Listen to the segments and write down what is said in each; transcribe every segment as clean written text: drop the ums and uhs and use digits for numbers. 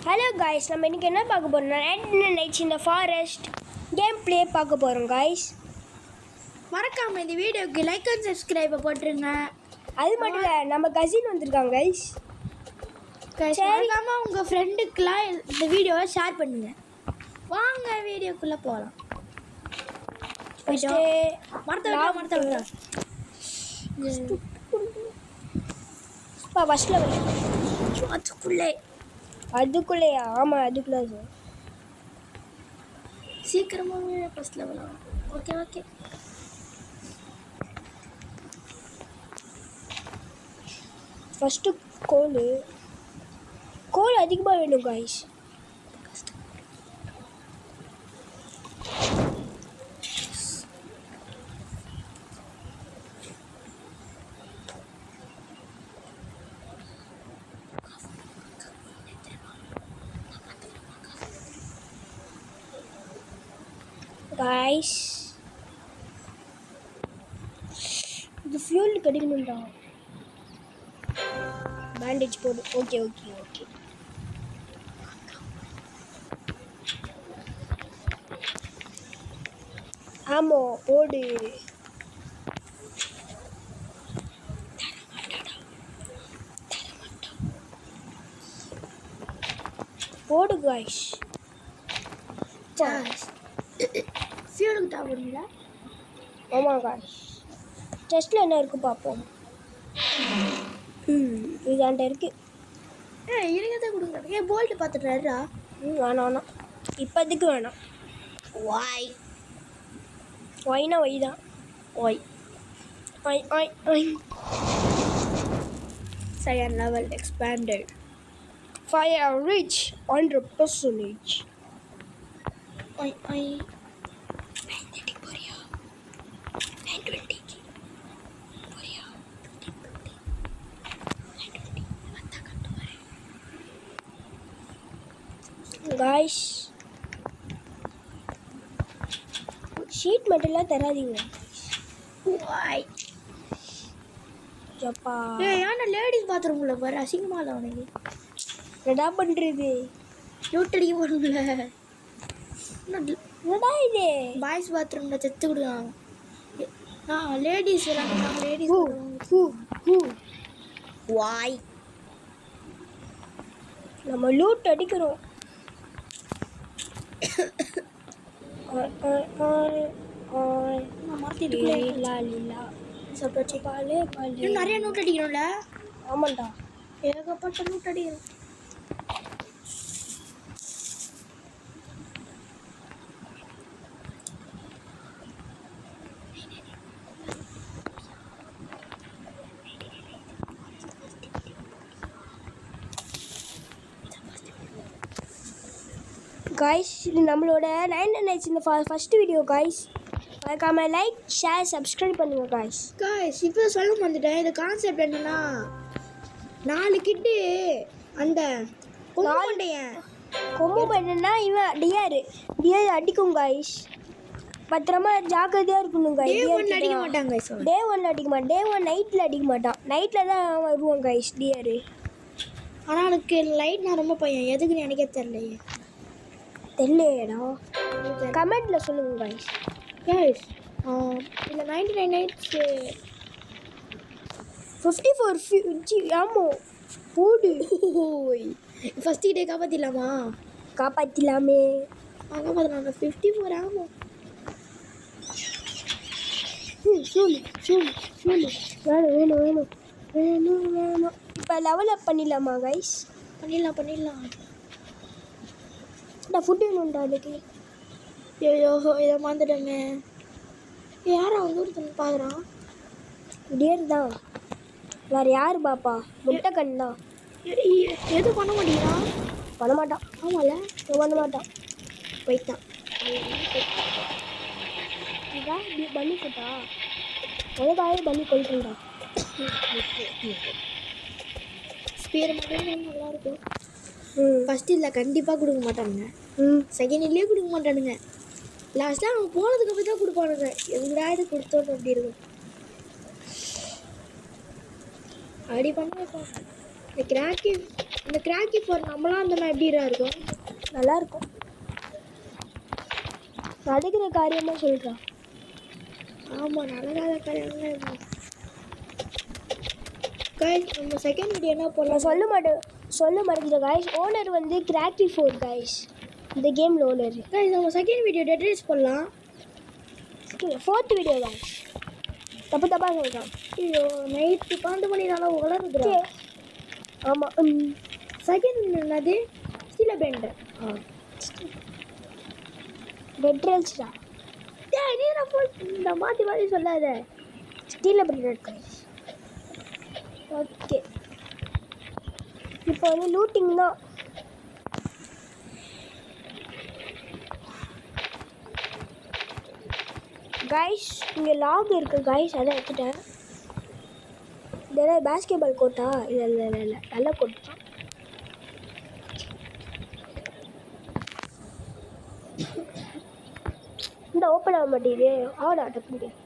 Hello guys, நம்ம இன்றைக்கி என்ன பார்க்க போகிறோம்னா நைட்ஸ் இந்த ஃபாரஸ்ட் கேம் ப்ளே பார்க்க போகிறோம் காய்ஸ். மறக்காமல் இந்த வீடியோக்கு லைக் அண்ட் சப்ஸ்கிரைபை போட்டுருங்க. அது மட்டும் இல்லை, நம்ம கசின் வந்திருக்காங்க காய்ஸ். மறக்காமல் உங்கள் ஃப்ரெண்டுக்கெலாம் இந்த வீடியோவை ஷேர் பண்ணுங்கள். வாங்க வீடியோக்குள்ளே போகலாம். மறத்த ஃபஸ்ட் லெவல் அதுக்குள்ளேயா? ஆமாம், அதுக்குள்ளே சீக்கிரமாகவே ஃபஸ்ட் லெவல். ஓகே ஃபஸ்ட்டு கோல் அதிகமாக வேணும் காய்ஸ். காய்ஸ், இது ஃபியூல் கிடைக்கணும்டா. பேண்டேஜ் போடு. ஓகே. ஆமோ போடு. போடு காய்ஸ். ஃபியூலுக்கு தேவைப்படுங்களா? ஆமாம் காய்ஸ், டெஸ்ட்டில் என்ன இருக்குது பார்ப்போம். இதாண்ட இருக்குது. இருக்கிறத கொடுங்க. போல்ட்டு பார்த்துட்டாருடா. வேணாம், இப்போதைக்கு வேணாம். ஒய்னா ஒய் தான். ஒய். Second level expanded. Fire reach 100%. ஒய் 930 போறியா? 920 போறியா? 920 வந்தா கட்டு பாரு. காய்ஸ், ஷீட் மட்டும்லாம் தராதீங்க. ஒய் ஜப்பா. ஏன்னா லேடிஸ் பாத்ரூம் உள்ள பாரு, அசிங்கமாக இல்லை உனக்கு. என்னடா பண்ணுறது? லூட் அடிக்க போடுங்கள. என்னடா இது? பாய்ஸ் பாத்ரூமில் செத்து கொடுக்கலாம். லேடிஸ் லேடிஸ் வாய். நம்ம லூட் அடிக்கிறோம். நிறைய நோட் அடிக்கணும்ல? ஆமாண்டா, ஏகப்பட்ட நோட் அடிக்கணும். காய்ஸ், இது நம்மளோட 9 nights இந்த ஃபஸ்ட்டு வீடியோ காய்ஸ். மறக்காம லைக், ஷேர், சப்ஸ்கிரைப் பண்ணுங்க காய்ஸ். இப்போ சொல்ல வந்துட்டேன். இந்த கான்செப்ட் என்னன்னா, 4 கிட்டு அந்த கொம்பு பண்ணா இவன் டிஆர் அடிக்கும் காய்ஸ். பத்திரமா ஜாக்கிரதையாக இருக்கணும் காய்ஸ். டே 1 அடிக்க மாட்டாங்க. டே 1 அடிக்க மாட்டான். டே 1 நைட்டில் அடிக்க மாட்டான். நைட்டில் தான் வருவான் காய்ஸ் டிஆர். ஆனால் எனக்கு லைட் நான் ரொம்ப பையன், எதுக்குன்னு எனக்கே தெரியலையே. தெரியலையேடா, கமெண்ட்டில் சொல்லுங்க காய்ஸ். இல்லை 99 nights 54 ஆமோ போடு. ஃபஸ்ட்டு டே காப்பாற்றிடலாமா? காப்பாற்றிலாமே. காப்பாற்றலாம். 54 ஆகும். வேணும். இப்போ லெவல் அப் பண்ணிடலாமா கைஸ்? பண்ணிடலாம். நான் ஃபுட்டு வேணும்டா அதுக்கு. ஐயோ, இதை மறந்துட்டேங்க. யாரா வந்து ஒருத்தன் பார்க்குறான்? டியர் தான், வேறு யார் பாப்பா? முட்டைக்கண் தான். எதுவும் பண்ண மாட்டேங்கிறான். பண்ண மாட்டான். ஆமாம்ல, பண்ண மாட்டான். போய்ட்டான். இதான் பண்ணி போட்டா உனக்காக பண்ணி கொள்றா. ஸ்பீர் மட்டும் நல்லா இருக்கும். ஃபஸ்ட்டு இதில் கண்டிப்பாக கொடுக்க மாட்டானுங்க. செகண்ட் இதுலேயே கொடுக்க மாட்டானுங்க. லாஸ்ட்டாக அவன் போனதுக்கு அப்புறம் தான் கொடுப்பானுங்க. எங்கடா இது கொடுத்தோன்னு அப்படி இருக்கும். அப்படி பண்ண வைப்பான். இந்த கிராக்கி இந்த கிராக்கி ஃபார் நம்மளாம் அந்த மாதிரி எப்படிடா இருக்கும்? நல்லா இருக்கும். நடக்கிற காரியமா சொல்கிறான். ஆமாம், நல்லதாக காரியம்லாம் இருக்கும். கைஸ் நம்ம செகண்ட் வீடியோ என்ன போடலாம்? சொல்ல மாட்டேங்குது கைஸ். ஓனர் வந்து கிராக்கி 4 கைஸ். இந்த கேமில் ஓனர். கைஸ் நம்ம செகண்ட் வீடியோ டெட்ரேஸ் போடலாம். 4th video guys. தப்பாக சொல்கிறான். ஐயோ நைட்டு 12 மணி நாளாக வளருதுடா. ஆமாம். செகண்ட் என்னது? ஸ்டீல பெண்ட். பெட்ரல்ஸ்டா. நீ இந்த மாற்றி சொல்லாத. ஸ்டீல பெண்ட் கைஸ். ஓகே, இப்போ வந்து லூட்டிங் தான். கைஸ் இங்கே லாக் இருக்குது கைஸ், அதை எடுத்துட்டேன். இதெல்லாம் பேஸ்கெட்பால் கோட்டா? இல்லை நல்ல கோட் தான். இந்த ஓப்பன் ஆக மாட்டேங்குது. ஆட அடக்க முடியும்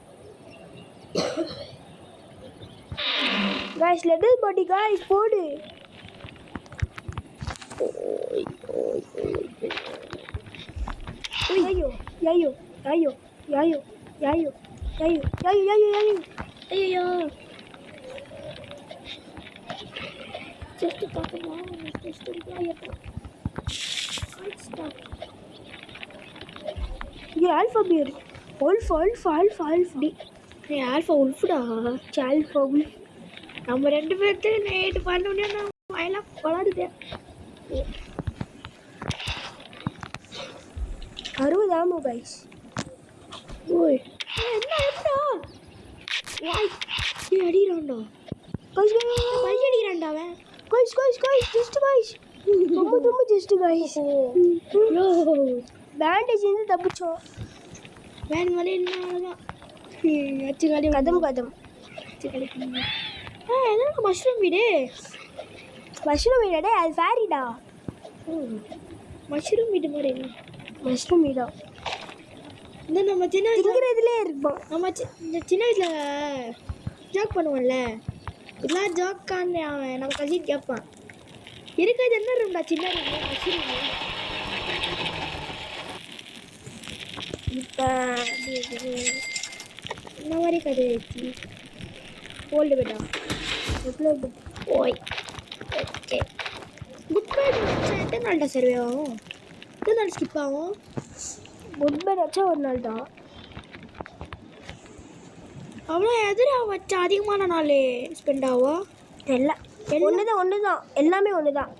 கைஸ். லெட்டல் பாடி கைஸ் போடு. ஐயோ ஐயோ ஐயோ ஐயோ ஐயோ ஐயோ ஐயோ ஐயோ ஐயோ ஜஸ்ட் பார்க்கமா ஜஸ்ட் இது ஆல்ஃபா பியர். ஆல்ஃபா டி. ஆல்ஃபா உல்ஃபுடா. Alpha wolf. நம்ம 2 பேர்த்து நைட்டு 12 மணி நான் வாயெல்லாம் கொளாடுதேன். 60 ஆமாம் கைஸ். ஓய் என்னடா வாய் அடிக்கிறான்டா. கைஸ் பைக் அடிக்கிறான்டா அவன். Guys just guys. ரொம்ப ஜஸ்ட் கைஸ். பேண்டேஜ் இருந்து தப்பிச்சோம். வேன் மேலே என்னதான் அச்சு காலி கதம் அச்சு காலி. என்னடா மஷ்ரூம் வீடு? வீடே அது ஃபேரிடா. மஷ்ரூம் வீடு மாதிரி என்ன? மஷ்ரூம் வீடா? இந்த நம்ம சின்ன இதுலேயே இருப்போம். நம்ம இந்த சின்ன வயசில் ஜாக் பண்ணுவோம்ல, இதெல்லாம் ஜாக்கான்னு அவன் நம்ம கசின் கேட்பான். இருக்கிறது என்ன ரூம்டா? சின்ன ரூம் மஷ்ரூம். இப்போ இந்த மாதிரி கதை வச்சு ஓல்டு பெட்டா எவ்வளோ பெட்? ஓய் ஓகே. குட் பெட் வச்சா எத்தனை நாள்டா சர்வே ஆகும்? எத்தனை நாள் ஸ்கிப் ஆகும்? குட் பெட் வச்சா ஒரு நாள் தான். அவ்வளோ எதிரா வச்சா அதிகமான நாள் ஸ்பெண்ட் ஆகும்? எல்லாம் ஒன்று தான் எல்லாமே ஒன்று தான்.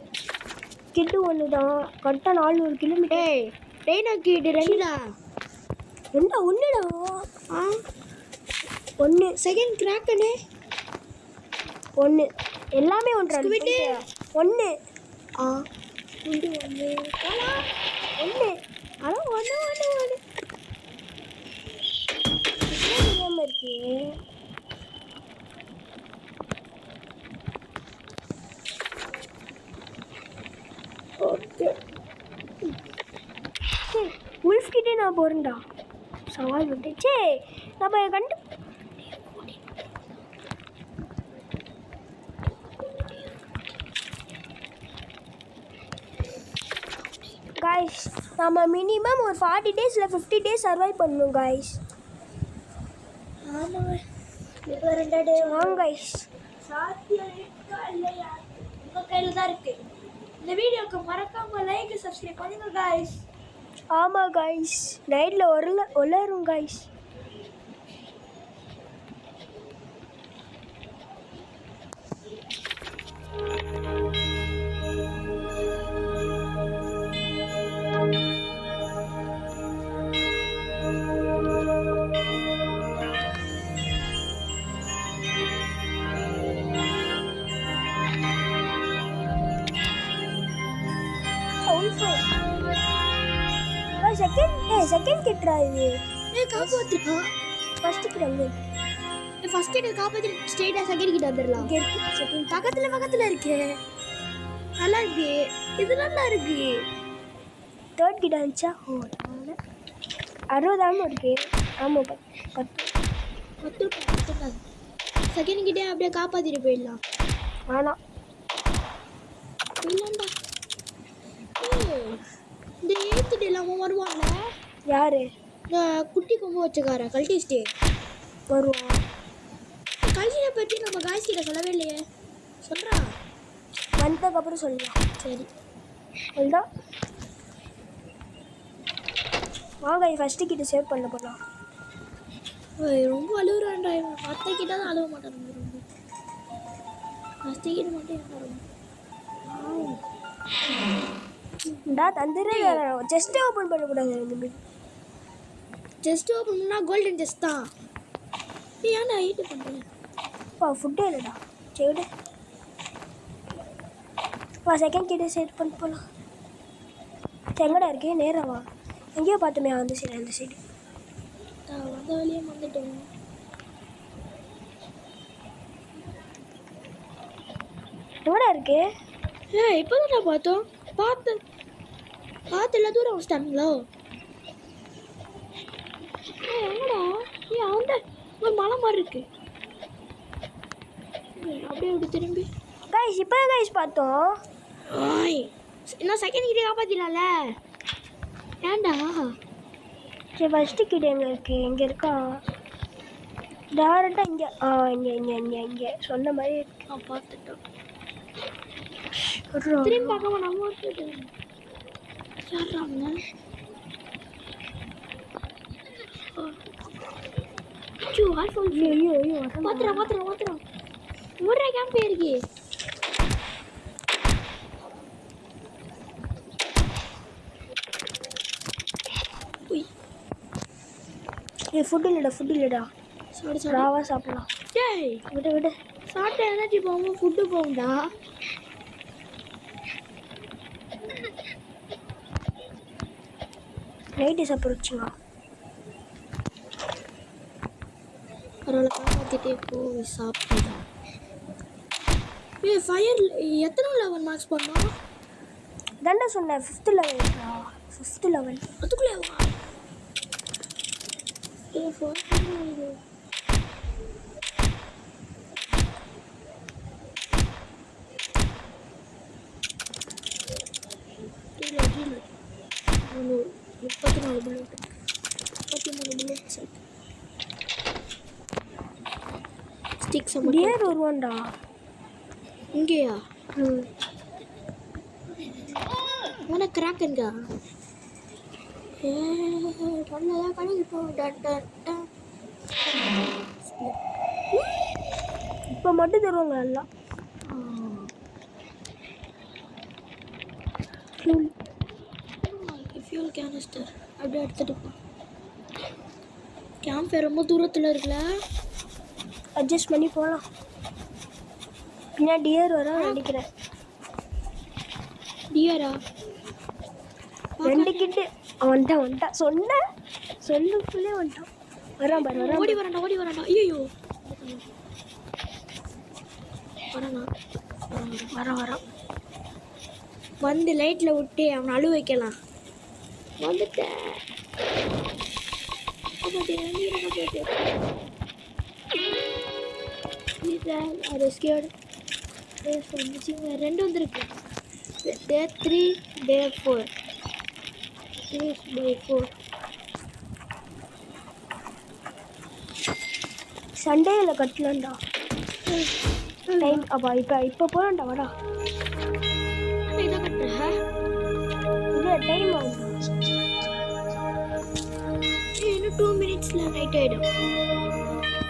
கிட்டு ஒன்று தான். கரெக்டாக 400 கிலோமீட்டர். ஏய் ரெய்னா கிட்டு ரெண்டுடா. ஒன்றுடா. ஆ 1 செகண்ட் கிராக்கனே 1 எல்லாமே ஒன்று. 1 ஆ 1 அதான் 1 இருக்கு. ஓகே உல்ஃப் கிட்டே நான் போகிறேன்டா. சவால் விட்டுச்சே நம்ம கண்டு. காய்ஸ் நம்ம மினிமம் ஒரு 40 days இல்லை 50 days சர்வைவ் பண்ணணும் காய்ஸ். ஆமாம் இப்போ 2 டே வாங்க காய்ஸ். சாத்தியம் இருக்கா இல்லையா உங்கள் கையில் தான் இருக்குது. இந்த வீடியோக்கு மறக்காமல் லைக் சப்ஸ்கிரைப் பண்ணுங்க காய்ஸ். ஆமாம் காய்ஸ் நைட்டில் ஒளரும் காய்ஸ். செகண்ட் கிட்ரா இது. காப்பாற்றுக்கா ஃபர்ஸ்ட் கிட்ட ஃபர்ஸ்ட் கிட்ட காப்பாற்றி ஸ்ட்ரெயிட்டாக செகண்ட் கிட்ட வந்துடலாம். பக்கத்தில் இருக்கு. நல்லா இருக்கு. இது நல்லா இருக்கு. தேர்ட் கிட்ட இருந்துச்சா? 60 இருக்கு. ஆமாம் 10 செகண்ட் கிட்டே அப்படியே காப்பாற்றிட்டு போயிடலாம். வேணாம் இல்லைண்டா. இந்த 8th டேல அவன் வருவான்ல, யாரு இந்த குட்டி கொம்பு வச்சுக்கார கழட்டிஸ்டே வருவான்? கழிச்சிட பற்றி நம்ம காய்ஸ் கிட்ட சொல்லவே இல்லையே. சொல்கிறா வந்ததுக்கப்புறம் சொல்லலாம். சரி. அதுதான் வாங்க ஃபஸ்ட்டு கிட்ட சேவ் பண்ண போகலாம். ரொம்ப அழுகுறான்டா இவன். மற்ற கிட்ட தான் அழுவ மாட்டான். ரொம்ப ஃபஸ்ட்டு கிட்ட மட்டும் என்ன வரும். தந்துரு செஸ்ட் ஓப்பன் பண்ணக்கூடாது. செஸ்ட் ஓப்பன் பண்ணால் கோல்டன் செஸ்ட் தான். நீ ஏன்டா ஹைட்டு பண்ணுறேன்? ஃபுட்டே இல்லைடா. சரி செகண்ட் கிட்ட சேவ் பண்ண போகலாம். எங்கடா இருக்கே நேரவா? எங்கேயோ பார்த்துமே அந்த சைடு வந்த வழியே வந்துட்டோம். எங்கடா இருக்கு? இப்போ தான் பார்த்தோம். பார்த்து எல்லா தூரம் வச்சிட்டாங்களோ? எங்கடா? அவன் ஒரு மலை மாதிரி இருக்கு. அப்படியே இப்படி திரும்பி கைஸ் இப்போ கைஸ் பார்த்தோம். இன்னும் செகண்ட் கிட்டே காப்பாற்றிடலாம்ல. ஏன்டா? சரி ஃபஸ்ட்டு கிட்ட எங்கே இருக்கு? இங்கே இருக்கா? டேரெக்டாக இங்கே. இங்கே சொன்ன மாதிரி இருக்கு. நான் பார்த்துட்டோம். திரும்பி பார்க்காம நம்ம யாராங்க? ஐயோ மாத்திரம் ஊரே கேம்ப் இருக்கு. ஃபுட் இல்லைடா. ராவா சாப்பிடலாம். டேய் விடு சாப்பிட்ட எனர்ஜி போகும், ஃபுட்டு போகும்டா. நைட்டு சாப்பிடுச்சுங்க. பரவாயில்ல காப்பாற்றிட்டே போய் சாப்பிட்டா. ஃபயர் எத்தனை லெவல் மார்க்ஸ் பண்ணோம்? தண்டை சொன்னேன் 5th லெவல்டா. 5th level அதுக்குள்ளேவா? டியர் வருவான்டா இங்கேயா? உனக்கு கிராக்கன்கா பண்ணதான் கணக்கு போ. இப்போ மட்டும் தருவாங்க எல்லாம். ஃபியூல் கேனிஸ்டர் அப்படியே எடுத்துகிட்டு போ. கேம்ப் ரொம்ப தூரத்தில் இருக்குல்ல, அட்ஜஸ்ட் பண்ணி போகலாம். பின்னா டியர் வர நினைக்கிறேன். டியரா? 2 கிட்டு வந்துட்டான் சொன்னேன். சொல்லுக்குள்ளே வந்துட்டான். வரான் ஓடி வரான்டா. ஐயோ வரான். வந்து லைட்டில் விட்டு அவனை அழு வைக்கலாம். வந்துட்டேன். ரெண்டு வந்துருக்கு. Day 3 Day 4 Day 4 சண்டேயில் கட்டலாம்டா. டைம் அப்பா இப்போ போகலாம்டா. வாடா இதை கட்டுற இல்லை டைம் ஆகும். இன்னும் 2 மினிட்ஸில் நைட் ஆகிடும்.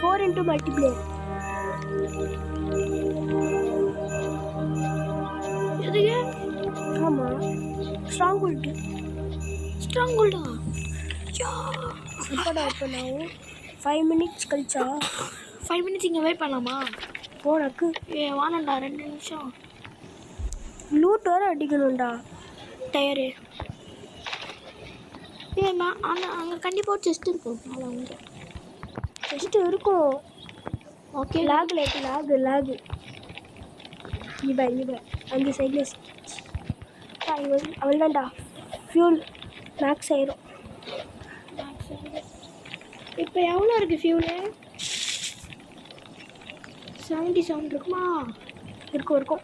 4 into multiplayer. எதுக்கு? ஆமாம் ஸ்ட்ராங் ஹோல்டா. இப்போடா இப்போ நான் 5 மினிட்ஸ் கழிச்சா 5 மினிட்ஸ் இங்கே வெயிட் பண்ணலாமா? போனக்கு வானண்டா 2 நிமிஷம். லூட் வர அடிக்கணும்டா. டயரு அங்கே கண்டிப்பாக செஸ்ட் இருக்கும். அதில் வந்து செஸ்ட் இருக்கும். ஓகே லாகு இவ அந்த சைடில் அவள் தான்டா. ஃபியூல் மேக்ஸ் ஆயிரும். இப்போ எவ்வளோ இருக்குது ஃபியூலு? 77 இருக்குமா? இருக்கும்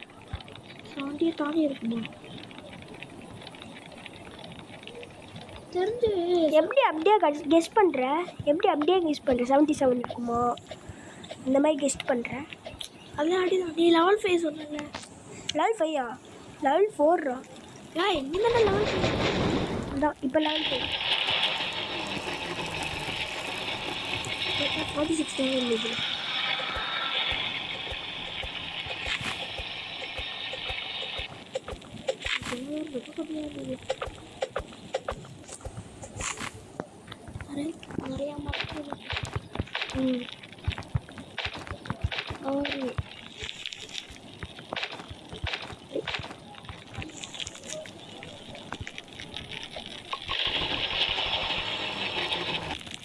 70 தாண்டி இருக்குமா தெரிஞ்சு எப்படி அப்படியே கெஸ் பண்ணுற? எப்படி அப்படியே கெஸ் பண்ணுற? 77 இருக்குமா இந்த மாதிரி கெஸ்ட் பண்ணுற? அதெல்லாம் அடிதான். நீ லெவல் 5 சொன்னல. லெவல் 5ஆ? லெவல் 4ஆ? என்ன லெவல் 5 அதான் இப்போ லெவல் 5. 46 தான் இருந்தது. நிறையா மக்கள் அவர்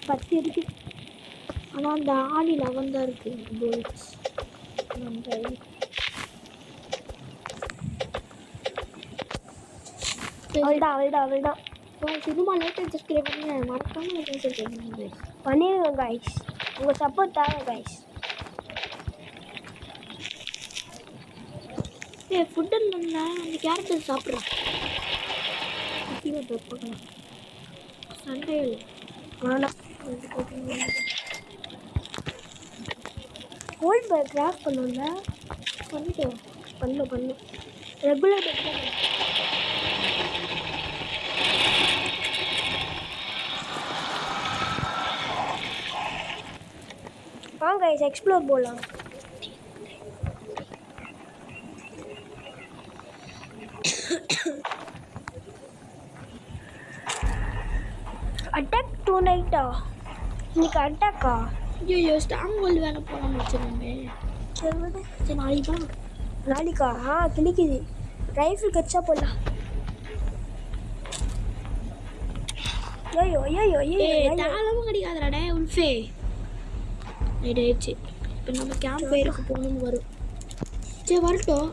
10 இருக்கு. ஆனால் அந்த ஆடி 11 தான் இருக்குது கோல்ஸ். அவள்தான். சினிமா லேட்டர் சப்ஸ்கிரைப் பண்ணி மறக்காமல் பண்ணிடுங்க கைஸ். உங்கள் சப்போர்ட் தாங்க கைஸ். ஃபுட்டு இல்லைன்னா அந்த கேரக்டர் சாப்பிட்றான். பார்க்கலாம் சண்டே இல்லை வேணாம். கோல்ட் பேக் கிராஃப்ட் பண்ணல. பண்ணிட்டோம். பண்ணு ரெகுலர் பேக் தான். வாங்க கைஸ் எக்ஸ்ப்ளோர் போகலாம். அட்டாக் 2 நைட்டா? இன்னைக்கு அட்டாக்கா? ஐயோ ஸ்டாம் கோல்டு வேலை போகலாம் வச்சுருந்தோமே. சரி நாளைக்கு தான். நாளைக்கா? கிளிக்குது. ரைஃபிள் கச்சா போடலாம். ஐயோ தாளமும் கிடைக்காதடா உல்ஃபே. ரைட் ஆயிடுச்சு. இப்போ நம்ம கேம்ப் ஃபயருக்கு போகணும்னு வரும். சரி வரட்டும்.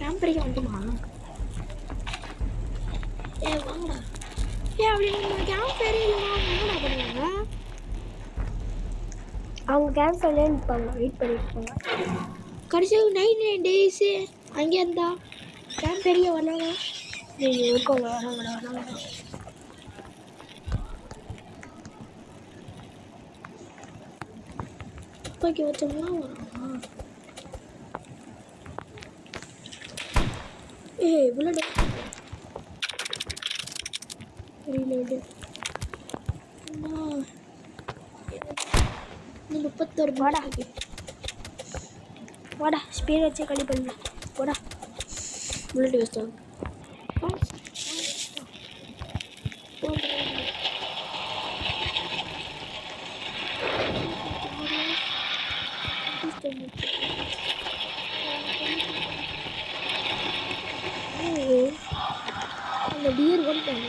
கேம்ப் ஃபயருக்கு வந்துட்டுமா? வாங்கடா. அப்படி நம்ம கேம்ப் ஃபயரே இல்லைனா என்னடா பண்ணுவாங்க? அவங்க கேம்ப் ஃபயர்லேயே நிற்பாங்க, வெயிட் பண்ணியிருப்பாங்க. கடைசியாக 9 டேஸு அங்கே இருந்தா கேம்ப் ஃபயரியே வரலாங்க. இருக்கவங்க வராங்கடா. துப்பாக்கி வச்சோம்னா வரும். Bullet reload. 31 வாடா ஸ்பீட் வச்சு கடி பண்ணலாம். போடா புல்லட் வேஸ்ட் ஆகும். அந்த டியர் வந்துட்டாங்க.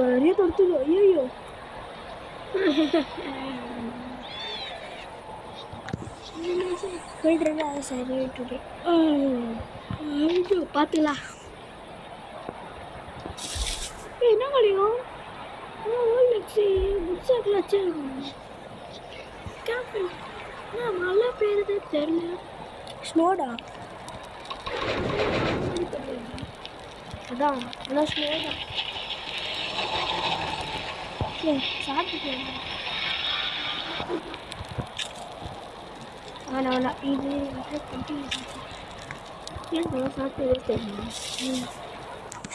நிறைய தொடுத்துது. ஐயோ சொல்கிறேன். அதை சரி டுடே பார்த்துக்கலாம். என்ன கிடைக்கும்? மழை பெய்யுறது தெரியல. ஸ்னோடா? அதான் ஸ்னோடா. சாப்பிட்டு வேணாம். இது சாப்பிட்டு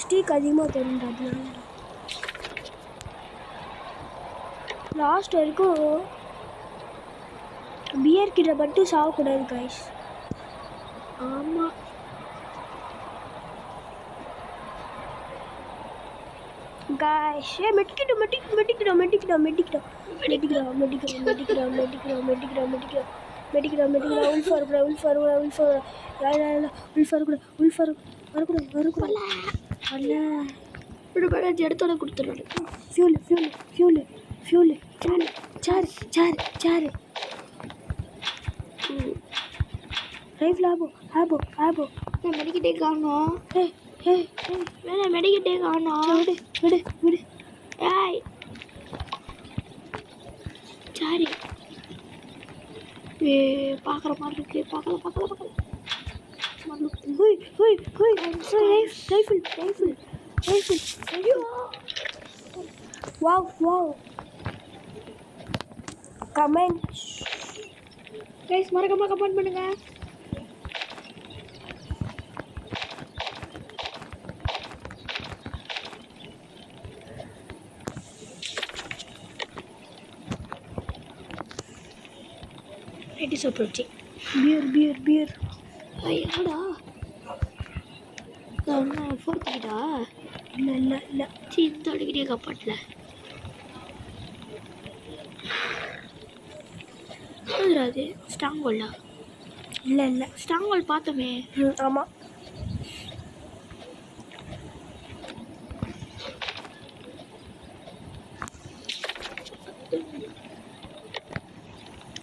ஸ்டீக் அதிகமாக தெரியுது. லாஸ்ட் வரைக்கும் பியர் கிட்ட மட்டும் சாகக்கூடாது கைஸ். ஆமாம். கைஸ் மெடிக்கிட்டோம். எடுத்தோட கொடுத்துருவாரு. ஃபியூலு சாரு ரைஃபிள் ஆபோ மெடிக்கிட்டே காணோம். வேணா மெடிக்கிட்டே காணோம். விடு ஏய் சாரி பார்க்குற மாதிரி இருக்கு. பார்க்கல ரைஃபிள் ஐயோ. வாவ் கமெண்ட் கைஸ் மறக்காம கமெண்ட் பண்ணுங்க. It is approaching. Beer. என்னடா ஃபோர்த்துக்கிட்டா? இல்லை இந்த அடிக்கிட்டே கப்பாட்டில் அது ஸ்டாங்கோல்டா? இல்லை ஸ்டாங்கோல் பார்த்தோமே. ஆமாம்.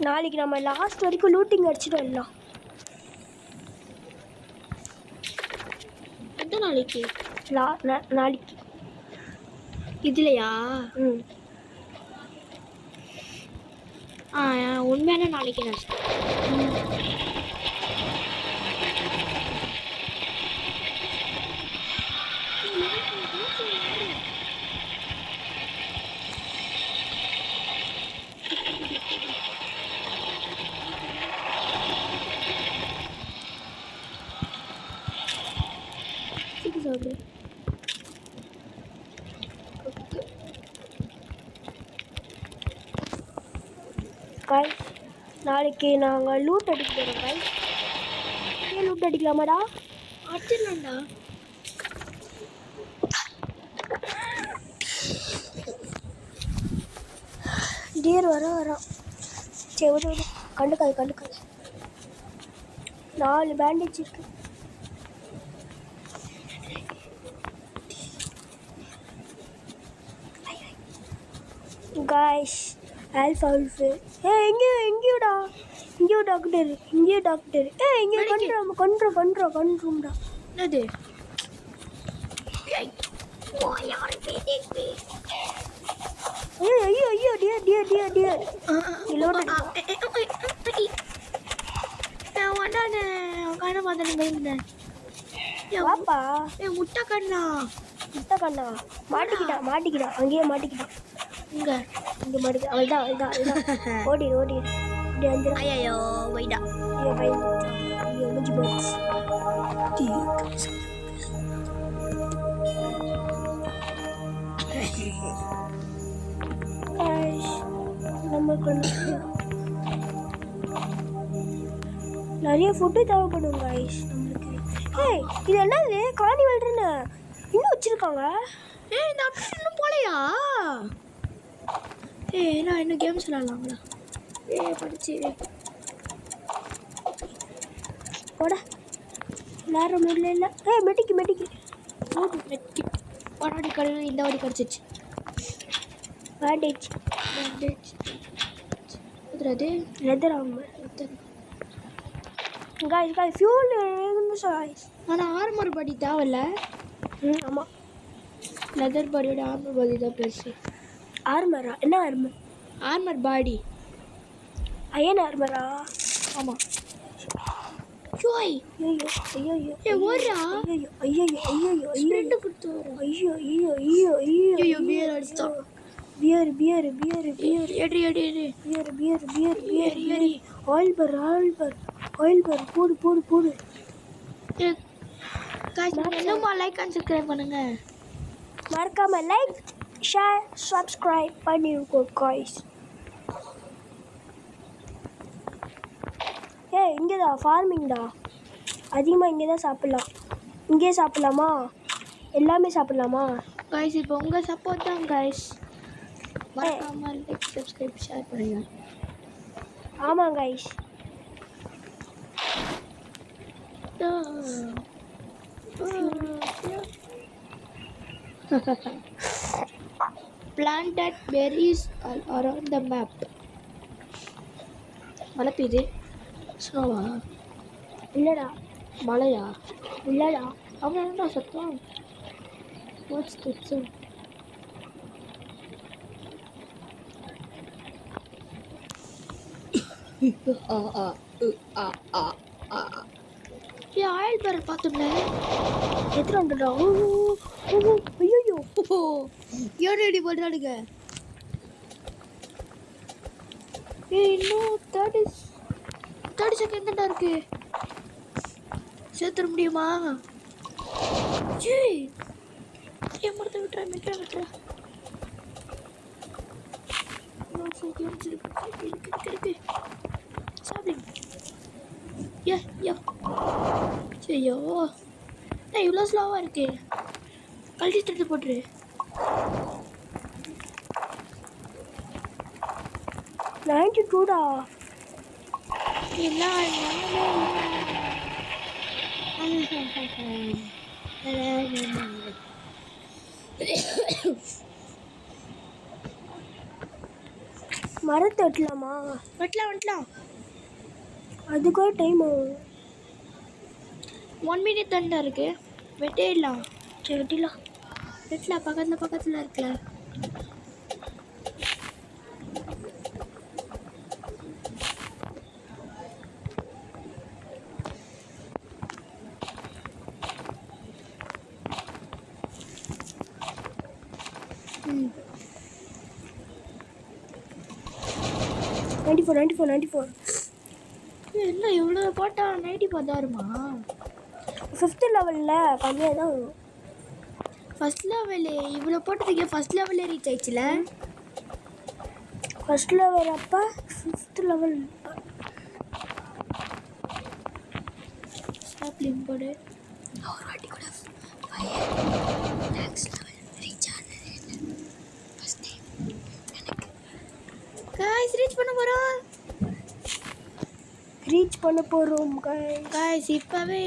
நாளைக்கு நம்ம லாஸ்ட் வரைக்கும் லூட்டிங் அடிச்சுட்டு வரலாம். எந்த நாளைக்கு? நாளைக்கு இதுலையா? உண்மையான நாளைக்கு நான் சாப்பிடு. காய்ஸ் நாளைக்கு நாங்கள் லூட் அடிக்க போகிறோம் காய்ஸ். ஏன் லூட் அடிக்கலாமாடா? அடிச்சிடலாம்டா. டியர் வரோம். சரி விடு கண்டுக்காது. 4 பேண்டேஜ் இருக்கு. காய்ஸ் ஆல்ஃபா எங்கேயோடா இங்கேயோ டாக்டர் இங்கே கொண்டுறோம்டா. என்னது? ஐயோ டியர் வாப்பா. முட்டை கண்ணா மாட்டிக்கிட்டான் அங்கேயே மாட்டிக்கிட்டான். இங்கே மாட்டிக்க அவ்வளோதான் ஓடி இப்படி வந்துடும். ஐயோ வைடா. ஐயோ முடிஞ்சு போச்சு. நமக்கு நிறைய ஃபுட்டு தேவைப்படும் காய்ஸ் நம்மளுக்கு. இது என்னது கார்னிவல்னு இன்னும் வச்சுருக்காங்க. இந்த அப்டேட் இன்னும் போலையா? நான் இன்னும் கேம்ஸ் விளாட்லாங்களா? படிச்சு போட விளாட்ற முடியல. இல்லை மெடிக்கு வாடி கடையில் இந்த வாடி கிடச்சிச்சு. பேண்டேஜ் அது லெதர் ஆகும். Guys fuel guys. ஆனால் ஆர்மர் பாடி தேவையில்ல. ஆமாம் லெதர் பாடியோட ஆர்மர் பாடி தான் பெருசு. ஆர்மரா? என்ன ஆர்மர் பாடி அயன் ஆர்மரா? ஆமாம். ஜோய் ஐயோ ஓடுறா. ஸ்ப்ரெட் கொடுத்து வரோம். ஐயோ பியர் அடிச்சா. பியர் எடி ஆயில் பர் போடு. இன்னும் லைக் அண்ட் சப்ஸ்கிரைப் பண்ணுங்க. மறக்காம லைக் ஷேர் சப்ஸ்கிரைப் பண்ணிருக்கோம் காய்ஸ். இங்கே தான் ஃபார்மிங்டா. அதிகமாக இங்கே தான் சாப்பிட்லாம். இங்கேயே சாப்பிட்லாமா? எல்லாமே சாப்பிட்லாமா? கைஸ் இப்போ உங்கள் சப்போர்ட் தான் கைஸ். மறக்காமல் லைக் சப்ஸ்கிரைப் ஷேர் பண்ணுங்க. ஆமாம் guys. Planted berries all around the map. மழை பெய்யுது. ஸ்னோவா? இல்லைடா. மழையா? இல்லைடா. அவன் என்னடா சத்தம்? What's that sound? Oil barrel பார்த்தோம்ல. எத்தனை வந்துடா? ஐயோ ஏன் ரெடி பண்ணுறானுங்க? இன்னும் தேர்ட்டி செகண்ட் தான்டா இருக்கு. சேர்த்துட முடியுமா? ஏய் என் மரத்தை விட்டுறேன் விட்டுறேன். இருக்கு சாப்பிடுங்க. ஐயோ நான் இவ்வளோ ஸ்லோவாக இருக்கு. கழட்டி தட்டு போட்டுரு. $92டா. எல்லாம் மரத்தை வெட்டலாமா? வெட்டலாம். அதுக்கு டைம் ஆகும். 1 minute தாண்டா இருக்கு. வெட்டிடலாம். சரி வெட்டிடலாம். வெட்டலாம். பக்கத்தில் இருக்குல்ல. ம் 94. என்ன இவ்வளோ போட்டா 94 வருமா? 5th லெவலில் கம்மியாக தான் வரும். ஃபர்ஸ்ட் லெவலு இவ்வளோ போட்டதுக்கு ஃபர்ஸ்ட் லெவலே ரீச் ஆயிடுச்சுல. ஃபர்ஸ்ட் லெவல் அப்போ 5th லெவல். சாப்ளிங் போடு. ஒரு வாட்டி கூட next level reach ஆனது first time எனக்கு. காய்ஸ் ரீச் பண்ண போகிறோம் காய்ஸ். இப்போவே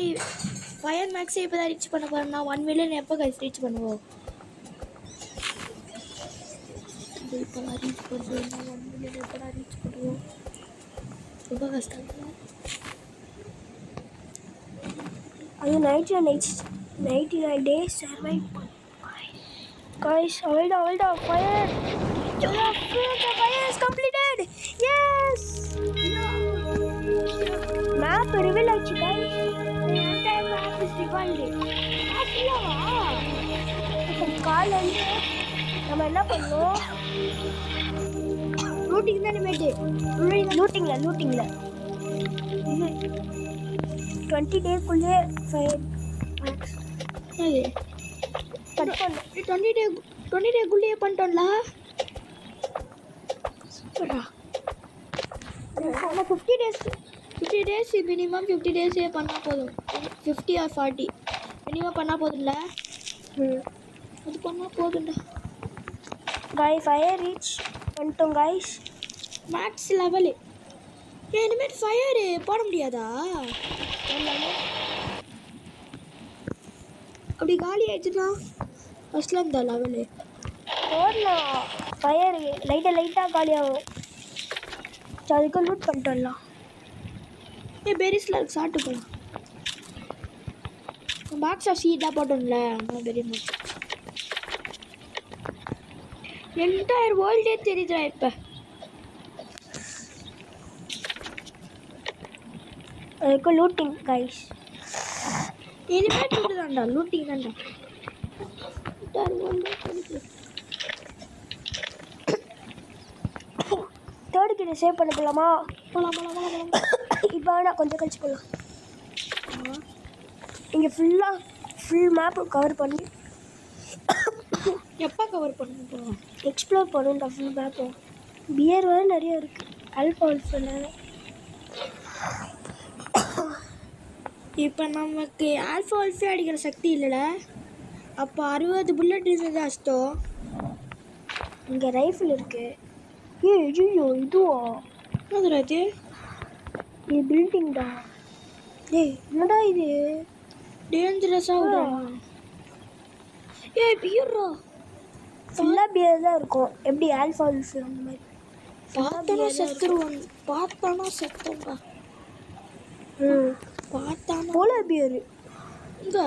ஃபயர் மேக்ஸே இப்போ தான் ரீச் பண்ண போகிறோம். நான் 1 million எப்போ காய்ஸ் ரீச் பண்ணுவோம்? இப்போ நான் ரீச் பண்ணுவோம். 1 million எப்போ நான் ரீச் பண்ணுவோம்? ரொம்ப கஷ்டம். அது 99 days survive பண்ண. Guys, hold on, fire! The fire is completed! Yes! Map reveal ஆச்சு guys. The entire map is revealed. காலைல நம்ம என்ன பண்ணோம்? லூட்டிங் தான் மேட்டு. லூட்டிங்ல இது 20 டேக்குள்ளே ஃபயர் மேக்ஸ் அது கட் பண்ண. 20 டேக்குள்ளேயே பண்ணிட்டோம்ல. சூப்பரா. ஆனால் 50 days மினிமம் 50 டேஸே பண்ணால் போதும். 50 or 40 மினிமம் பண்ணால் போதும்ல. அது பண்ணால் போதும்டா. ஃபயர் ரீச் பண்ணிட்டோம் காய்ஸ். Max level. இனிமேல் ஃபயரு போட முடியாதா? அப்படி காலி ஆயிடுச்சுன்னா ஃபஸ்ட்டில் இந்த லெவலு போடலாம். ஃபயர் லைட்டாக காலியாகும். அதுக்கு லூட் பண்ணிட்டு வரலாம். பெரிஸில் இருக்கு சாப்பிட்டு போகலாம். பாக்ஸ் ஆஃப் சீட்டாக போட்டோம்ல பெரிய மூச்சு. என்டையர் வேர்ல்டே தெரியுதுடா இப்போ. அதுக்கு லூட்டிங் கைஸ். இனிமேல் லூட்டிங் தான்டா. தேர்டு கிட்ட சேவ் பண்ண போகலாமா? போகலாம். இப்போ வேணால் கொஞ்சம் கழிச்சு போகலாம். இங்கே ஃபுல் மேப்பு கவர் பண்ணி எப்போ கவர் பண்ண எக்ஸ்ப்ளோர் பண்ணுண்டா ஃபுல் மேப்பு. பியர் வேறு நிறைய இருக்குது. அல்ஃபாவில் இப்போ நமக்கு ஆல்ஃபா ஆல்ஃபே அடிக்கிற சக்தி இல்லைல, அப்போ 60 புல்லட் இருந்தது அஸ்தம். இங்கே ரைஃபிள் இருக்கு. ஐயோ இதுவா? என்னதுடா இது? இது பில்டிங்டா. டேய் என்னடா இது? டேஞ்சரஸாக விடுறான். பியர்ரா, ஃபுல்லாக பியர் தான் இருக்கும். எப்படி ஆல்ஃபா ஆல்ஃபே அந்த மாதிரி பார்த்தானா செத்துருவான். பார்த்தானா செத்தோம்பா. பார்த்தானா போலார் பியர். இங்க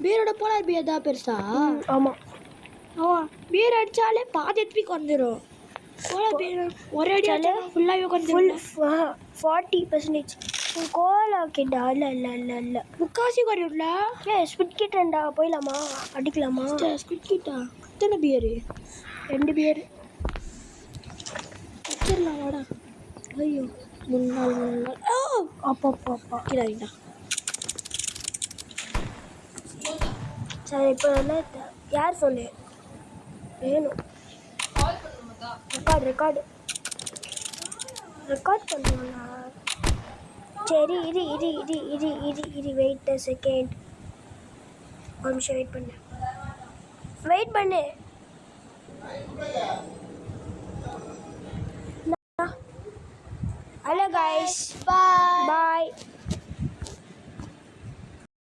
பீரோட போலார் பியர் தான் பெருசா? ஆமாம். பீர் அடித்தாலே பாதி எத்விக்கு வந்துடும். போலார் பியர் ஒரே அடிச்சாலே ஃபுல்லாகவே வந்துடும். 40%. கோலா கிட்டா? இல்லை இல்லை இல்லை இல்லை முக்காசி குறையும்ல. ஸ்பிட் கிட்டேன்டா. போயிடலாமா? அடிக்கலாமா? ஸ்குட் கிட்டா எத்தனை பியரு? 2 பியர் வச்சிடலாம் வாடா. ஐயோ முன்னாள் அப்பா கிடாடா. சரி இப்போ என்ன யார் சொல்லு வேணும்? ரெக்கார்ட் பண்ணுவாங்களா? சரி இரு வெயிட் அ செகண்ட். ஒரு நிமிஷம் வெயிட் பண்ணு. ஹலோ கைஸ், பாய்.